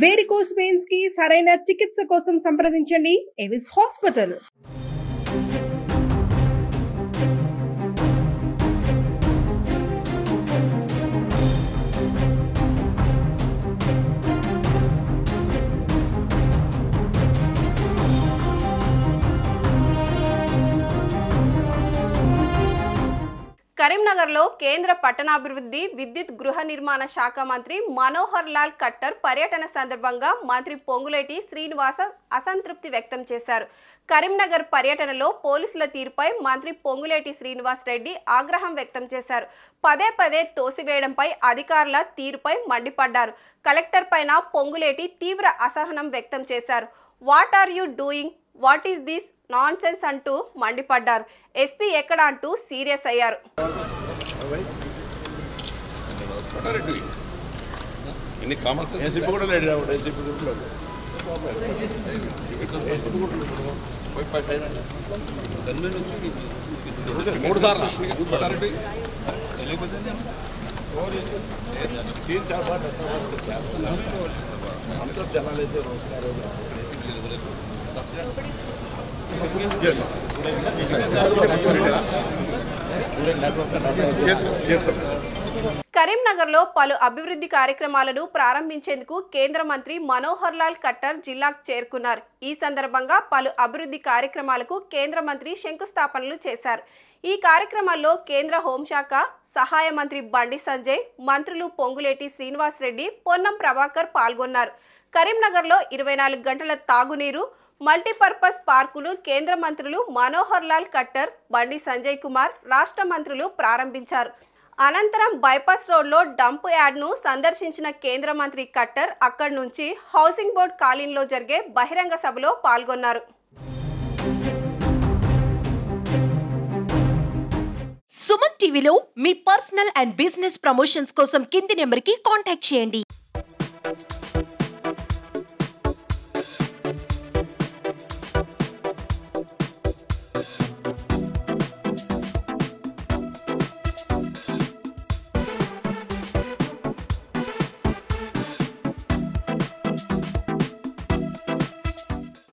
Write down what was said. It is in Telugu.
వేరికోస్ వెయిన్స్ కి సరైన చికిత్స కోసం సంప్రదించండి ఎవిస్ హాస్పిటల్. కరీంనగర్లో కేంద్ర పట్టణాభివృద్ధి విద్యుత్ గృహ నిర్మాణ శాఖ మంత్రి మనోహర్ లాల్ ఖట్టర్ పర్యటన సందర్భంగా మంత్రి పొంగులేటి శ్రీనివాస అసంతృప్తి వ్యక్తం చేశారు. కరీంనగర్ పర్యటనలో పోలీసుల తీరుపై మంత్రి పొంగులేటి శ్రీనివాస్ రెడ్డి ఆగ్రహం వ్యక్తం చేశారు. పదే పదే తోసివేయడంపై అధికారుల తీరుపై మండిపడ్డారు. కలెక్టర్ పైన పొంగులేటి తీవ్ర అసహనం వ్యక్తం చేశారు. What are you doing, what is this nonsense అంటూ మండిపడ్డారు. ఎస్పీ ఎక్కడ అంటూ సీరియస్ అయ్యారు. కరీంనగర్లో పలు అభివృద్ధి కార్యక్రమాలను ప్రారంభించేందుకు కేంద్ర మంత్రి మనోహర్ లాల్ ఖట్టర్ జిల్లాకు చేరుకున్నారు. ఈ సందర్భంగా పలు అభివృద్ధి కార్యక్రమాలకు కేంద్ర మంత్రి శంకుస్థాపనలు చేశారు. ఈ కార్యక్రమాల్లో కేంద్ర హోంశాఖ సహాయ మంత్రి బండి సంజయ్, మంత్రులు పొంగులేటి శ్రీనివాస్ రెడ్డి, పొన్నం ప్రభాకర్ పాల్గొన్నారు. కరీంనగర్లో 24 గంటల తాగునీరు, మల్టీపర్పస్ పార్కులు కేంద్ర మంత్రులు మనోహర్ లాల్ ఖట్టర్, బండి సంజయ్ కుమార్, రాష్ట్ర మంత్రులు ప్రారంభించారు. అనంతరం బైపాస్ రోడ్లో డంప్ యార్డ్ను సందర్శించిన కేంద్ర మంత్రి ఖట్టర్ అక్కడి నుంచి హౌసింగ్ బోర్డు కాలనీలో జరిగే బహిరంగ సభలో పాల్గొన్నారు. సుమన్ టీవీలో మీ పర్సనల్ అండ్ బిజినెస్ ప్రమోషన్స్ కోసం కింది నెంబర్కి కాంటాక్ట్ చేయండి.